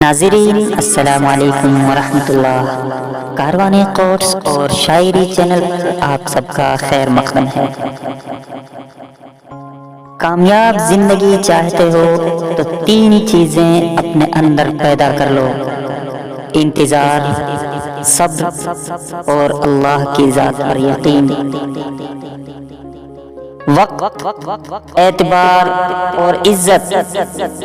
ناظرین السلام علیکم ورحمۃ اللہ۔ کاروان قدس اور شاعری چینل پر آپ سب کا خیر مقدم ہے۔ کامیاب زندگی چاہتے ہو تو تین چیزیں اپنے اندر پیدا کر لو: انتظار، صبر اور اللہ کی ذات پر یقین۔ وقت، اعتبار اور عزت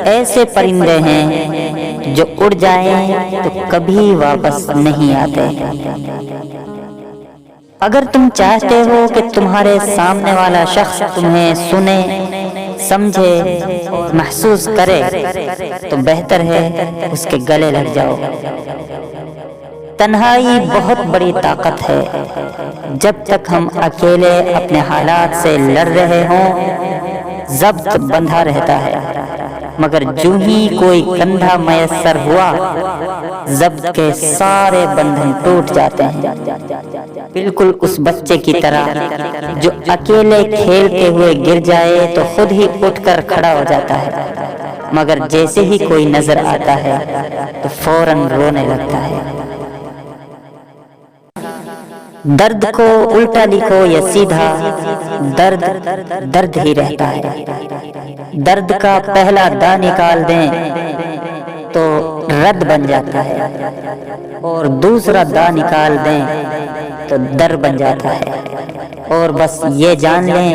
ایسے پرندے ہیں جو اڑ جائیں تو کبھی واپس نہیں آتے۔ اگر تم چاہتے ہو کہ تمہارے سامنے والا شخص تمہیں سنے، سمجھے اور محسوس کرے تو بہتر ہے اس کے گلے لگ جاؤ۔ تنہائی بہت بڑی طاقت ہے۔ جب تک ہم اکیلے اپنے حالات سے لڑ رہے ہوں، ضبط بندھا رہتا ہے، مگر جو ہی کوئی کندھا میسر ہوا، ضبط کے سارے بندھن ٹوٹ جاتے ہیں۔ بالکل اس بچے کی طرح جو اکیلے کھیلتے ہوئے گر جائے تو خود ہی اٹھ کر کھڑا ہو جاتا ہے، مگر جیسے ہی کوئی نظر آتا ہے تو فوراً رونے لگتا ہے۔ درد کو الٹا لکھو یا سیدھا، درد درد ہی رہتا ہے۔ درد کا پہلا دا نکال دیں تو رد بن جاتا ہے، اور دوسرا دا نکال دیں تو در بن جاتا ہے۔ اور بس یہ جان لیں،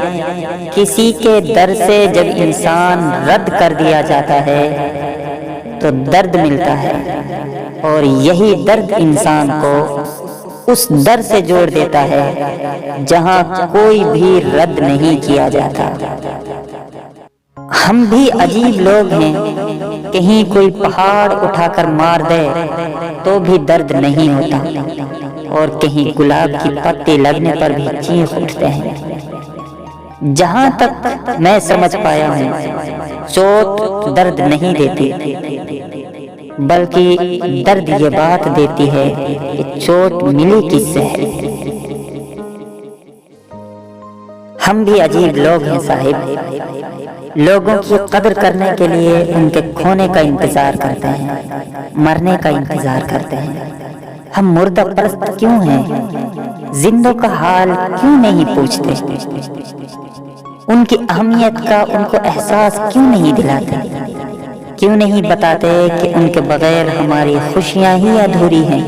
کسی کے در سے جب انسان رد کر دیا جاتا ہے تو درد ملتا ہے، اور یہی درد انسان کو اس در سے جوڑ دیتا ہے جہاں کوئی بھی رد نہیں کیا جاتا۔ ہم بھی عجیب لوگ ہیں، کہیں کوئی پہاڑ اٹھا کر مار دے تو بھی درد نہیں ہوتا، اور کہیں گلاب کی پتی لگنے پر بھی چیخ اٹھتے ہیں۔ جہاں تک میں سمجھ پایا ہوں، چوٹ درد نہیں دیتی، بلکہ درد یہ بات دیتی ہے کہ چوٹ ملی کس سے ہے۔ ہم بھی عجیب لوگ ہیں صاحب، لوگوں کی قدر کرنے کے لیے ان کے کھونے کا انتظار کرتے ہیں، مرنے کا انتظار کرتے ہیں۔ ہم مردہ پرست کیوں ہیں؟ زندوں کا حال کیوں نہیں پوچھتے؟ ان کی اہمیت کا ان کو احساس کیوں نہیں دلاتے؟ کیوں نہیں بتاتے کہ ان کے بغیر ہماری خوشیاں ہی ادھوری ہیں؟